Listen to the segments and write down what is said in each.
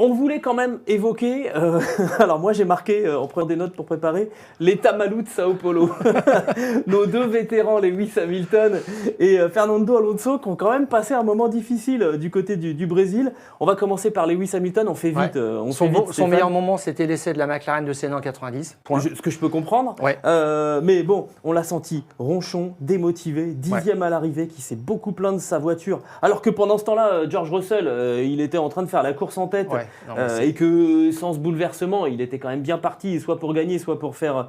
On voulait quand même évoquer, alors moi j'ai marqué en prenant des notes pour préparer, les Tamalous de Sao Paulo. Nos deux vétérans, Lewis Hamilton et Fernando Alonso, qui ont quand même passé un moment difficile du côté du Brésil. On va commencer par Lewis Hamilton, on fait vite. Son meilleur moment, c'était l'essai de la McLaren de Senna en 90. Ce que je peux comprendre. Ouais. Mais bon, on l'a senti ronchon, démotivé, 10e à l'arrivée, qui s'est beaucoup plaint de sa voiture. Alors que pendant ce temps-là, George Russell, il était en train de faire la course en tête. Ouais. Et que sans ce bouleversement, il était quand même bien parti, soit pour gagner, soit pour faire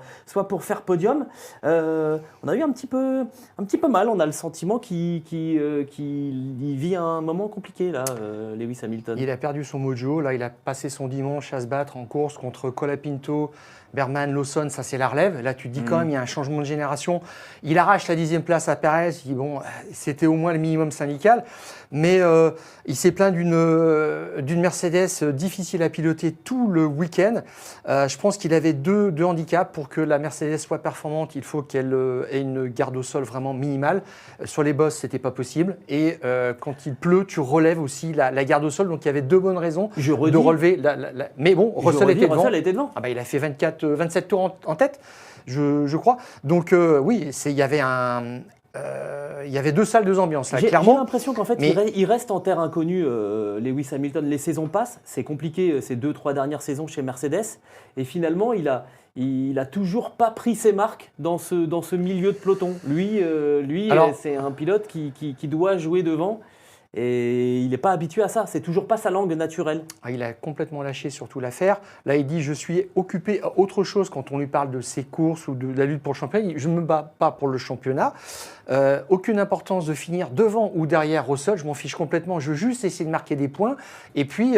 podium. On a eu un petit peu mal. On a le sentiment qu'il vit un moment compliqué là, Lewis Hamilton. Il a perdu son mojo. Là, il a passé son dimanche à se battre en course contre Colapinto, Berman, Lawson. Ça, c'est la relève. Là, tu te dis quand même, il y a un changement de génération. Il arrache la 10e place à Perez. Il dit, bon, c'était au moins le minimum syndical. Mais il s'est plaint d'une Mercedes difficile à piloter tout le week-end. Je pense qu'il avait deux handicaps. Pour que la Mercedes soit performante, il faut qu'elle ait une garde au sol vraiment minimale. Sur les bosses, c'était pas possible. Et quand il pleut, tu relèves aussi la garde au sol. Donc il y avait deux bonnes raisons de relever. Mais bon, Russell était devant. Ah bah, il a fait 27 tours en tête, je crois. Donc oui, il y avait deux salles, deux ambiances là, clairement. J'ai l'impression qu'en fait, il reste en terre inconnue, Lewis Hamilton. Les saisons passent, c'est compliqué ces 2-3 dernières saisons chez Mercedes. Et finalement, il a toujours pas pris ses marques dans ce milieu de peloton. Lui, c'est un pilote qui doit jouer devant. Et il n'est pas habitué à ça, c'est toujours pas sa langue naturelle. Il a complètement lâché surtout l'affaire. Là, il dit « je suis occupé à autre chose » quand on lui parle de ses courses ou de la lutte pour le championnat. Je ne me bats pas pour le championnat. Aucune importance de finir devant ou derrière Russell, je m'en fiche complètement. Je veux juste essayer de marquer des points. Et puis,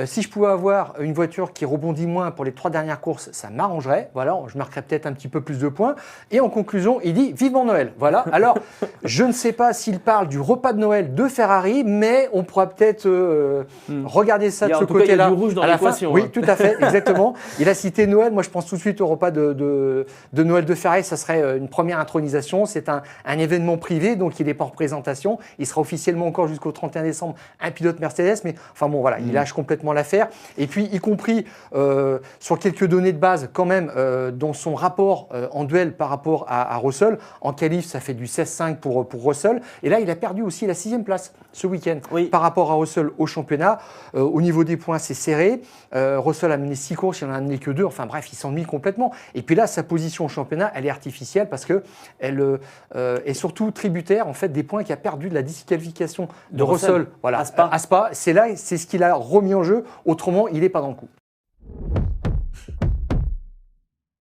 si je pouvais avoir une voiture qui rebondit moins pour les 3 dernières courses, ça m'arrangerait. Voilà, je marquerais peut-être un petit peu plus de points. Et en conclusion, il dit « vivement Noël ». Voilà. Alors, je ne sais pas s'il parle du repas de Noël de Ferrari, mais on pourra peut-être regarder ça de ce côté-là. Il y a du rouge dans l'équation. Oui, tout à fait, exactement. Il a cité Noël. Moi, je pense tout de suite au repas de Noël de Ferrari. Ça serait une première intronisation. C'est un événement privé, donc il n'est pas en représentation. Il sera officiellement encore jusqu'au 31 décembre un pilote Mercedes. Mais enfin bon, voilà, il lâche complètement l'affaire. Et puis, y compris sur quelques données de base, quand même, dans son rapport en duel par rapport à Russell. En qualif, ça fait du 16-5 pour Russell. Et là, il a perdu aussi la 6e place ce week-end par rapport à Russell au championnat. Au niveau des points, c'est serré. Russell a mené 6 courses, il n'en a mené que 2. Enfin bref, il s'ennuie complètement. Et puis là, sa position au championnat, elle est artificielle parce qu'elle est surtout tributaire en fait, des points qu'il a perdu de la disqualification de Russell. Voilà, à Spa. C'est ce qu'il a remis en jeu. Autrement, il n'est pas dans le coup.